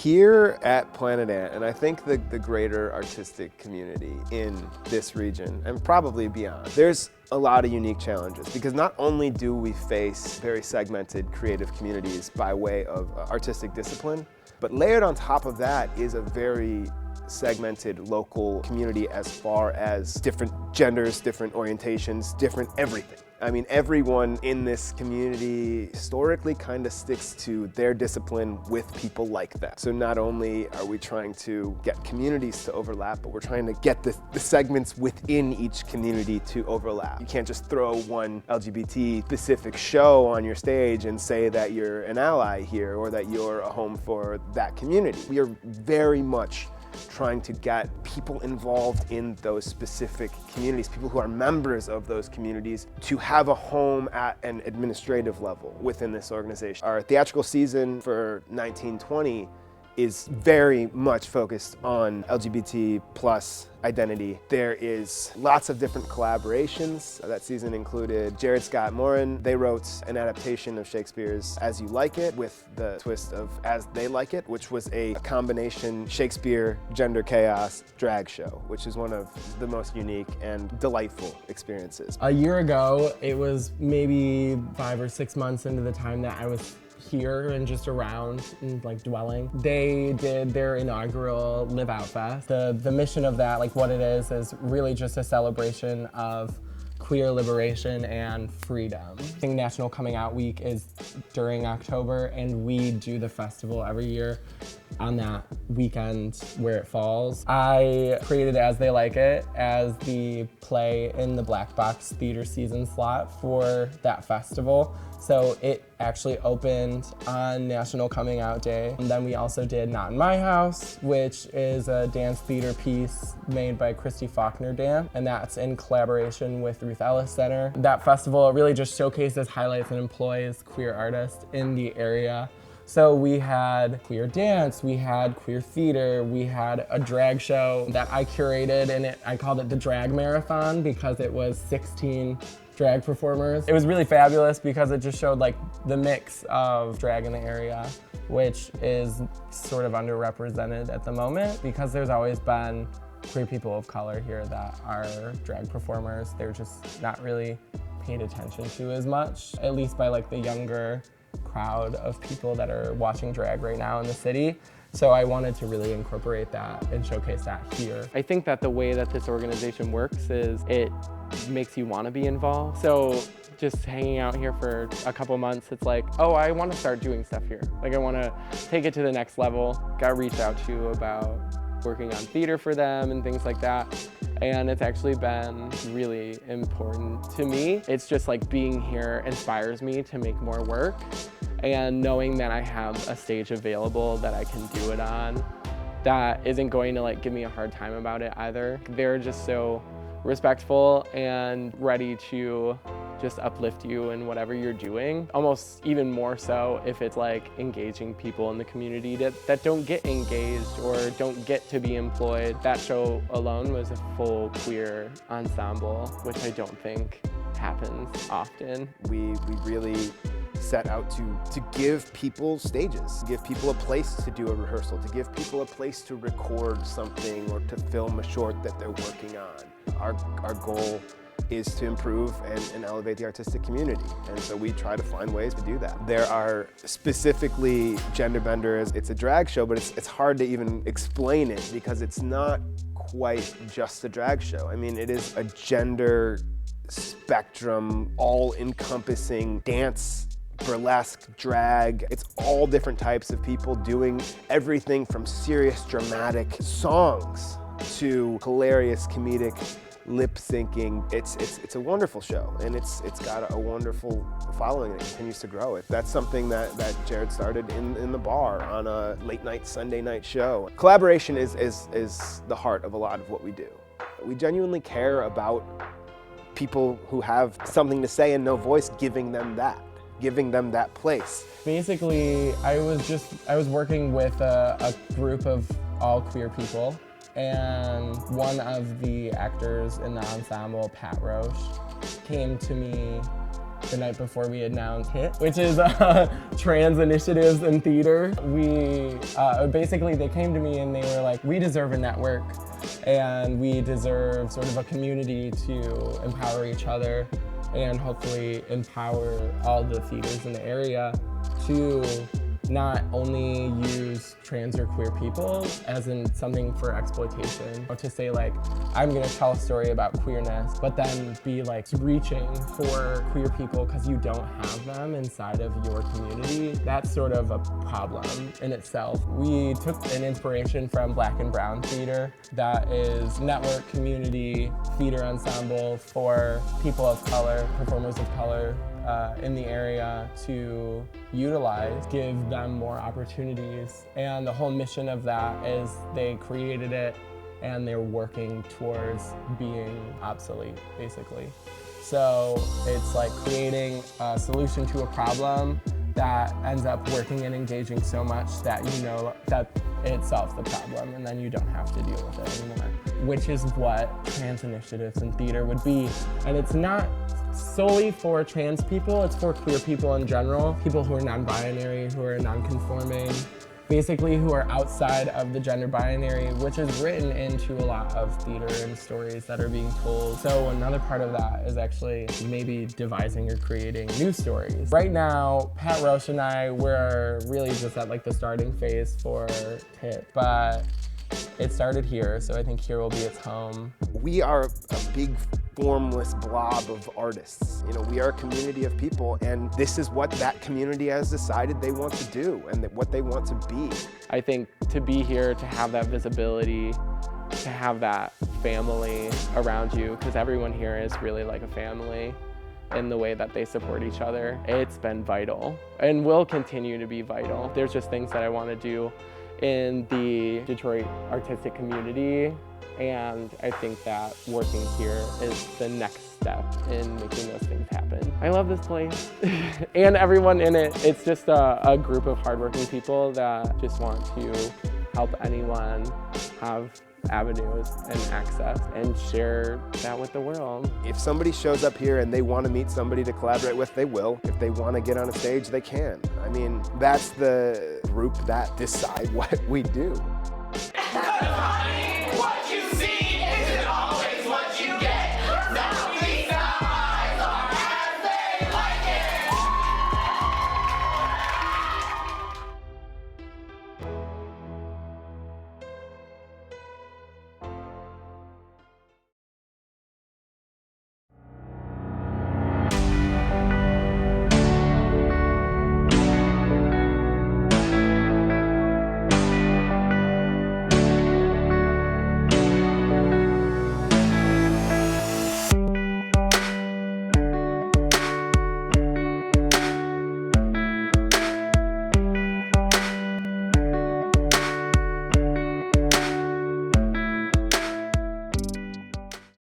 Here at Planet Ant, and I think the greater artistic community in this region, and probably beyond, there's a lot of unique challenges because not only do we face very segmented creative communities by way of artistic discipline, but layered on top of that is a very segmented local community as far as different genders, different orientations, different everything. I mean, everyone in this community historically kind of sticks to their discipline with people like that. So not only are we trying to get communities to overlap, but we're trying to get the segments within each community to overlap. You can't just throw one LGBT specific show on your stage and say that you're an ally here or that you're a home for that community. We are very much trying to get people involved in those specific communities, people who are members of those communities, to have a home at an administrative level within this organization. Our theatrical season for 1920 is very much focused on LGBT plus identity. There is lots of different collaborations. That season included Jared Scott Morin. They wrote an adaptation of Shakespeare's As You Like It with the twist of As They Like It, which was a combination Shakespeare, gender chaos, drag show, which is one of the most unique and delightful experiences. A year ago, it was maybe 5 or 6 months into the time that I was here and just around and like dwelling. They did their inaugural Live Out Fest. The mission of that, like what it is really just a celebration of queer liberation and freedom. I think National Coming Out Week is during October, and we do the festival every year on that weekend where it falls. I created As They Like It as the play in the Black Box Theater season slot for that festival. So it actually opened on National Coming Out Day. And then we also did Not in My House, which is a dance theater piece made by Christy Faulkner Dance, and that's in collaboration with Ruth Ellis Center. That festival really just showcases, highlights, and employs queer artists in the area. So we had queer dance, we had queer theater, we had a drag show that I curated, and I called it the Drag Marathon because it was 16 drag performers. It was really fabulous because it just showed like the mix of drag in the area, which is sort of underrepresented at the moment because there's always been queer people of color here that are drag performers. They're just not really paid attention to as much, at least by like the younger crowd of people that are watching drag right now in the city. So I wanted to really incorporate that and showcase that here. I think that the way that this organization works is it makes you want to be involved. So just hanging out here for a couple months, it's like, oh, I want to start doing stuff here. Like I want to take it to the next level. Got reached out to about working on theater for them and things like that. And it's actually been really important to me. It's just like being here inspires me to make more work, and knowing that I have a stage available that I can do it on that isn't going to like give me a hard time about it either. They're just so respectful and ready to just uplift you in whatever you're doing. Almost even more so if it's like engaging people in the community that don't get engaged or don't get to be employed. That show alone was a full queer ensemble, which I don't think happens often. We really set out to give people stages, to give people a place to do a rehearsal, to give people a place to record something or to film a short that they're working on. Our goal is to improve and elevate the artistic community. And so we try to find ways to do that. There are specifically gender benders. It's a drag show, but it's hard to even explain it because it's not quite just a drag show. I mean, it is a gender spectrum, all-encompassing dance, burlesque, drag. It's all different types of people doing everything from serious, dramatic songs to hilarious, comedic lip syncing. It's a wonderful show, and it's got a wonderful following, and it continues to grow. That's something that Jared started in the bar on a late night Sunday night show. Collaboration is the heart of a lot of what we do. We genuinely care about people who have something to say and no voice, giving them that place. Basically, I was working with a group of all queer people, and one of the actors in the ensemble, Pat Roche, came to me the night before we announced HIT, which is Trans Initiatives in Theater. We basically, they came to me and they were like, we deserve a network and we deserve sort of a community to empower each other and hopefully empower all the theaters in the area to not only use trans or queer people as in something for exploitation, or to say like, I'm gonna tell a story about queerness, but then be like reaching for queer people because you don't have them inside of your community. That's sort of a problem in itself. We took an inspiration from Black and Brown theater, that is network community theater ensemble for people of color, performers of color, in the area to utilize, give them more opportunities. And the whole mission of that is they created it and they're working towards being obsolete, basically. So it's like creating a solution to a problem that ends up working and engaging so much that you know that it solves the problem and then you don't have to deal with it anymore, which is what trans initiatives in theater would be. And it's not solely for trans people, it's for queer people in general, people who are non-binary, who are non-conforming, basically who are outside of the gender binary, which is written into a lot of theater and stories that are being told. So another part of that is actually maybe devising or creating new stories. Right now, Pat Roche and I, we're really just at like the starting phase for HIT, but it started here, so I think here will be its home. We are a big formless blob of artists. You know, we are a community of people, and this is what that community has decided they want to do and what they want to be. I think to be here, to have that visibility, to have that family around you, because everyone here is really like a family in the way that they support each other. It's been vital and will continue to be vital. There's just things that I want to do in the Detroit artistic community, and I think that working here is the next step in making those things happen. I love this place and everyone in it. It's just a group of hardworking people that just want to help anyone have avenues and access and share that with the world. If somebody shows up here and they want to meet somebody to collaborate with, they will. If they want to get on a stage, they can. I mean, that's the group that decide what we do.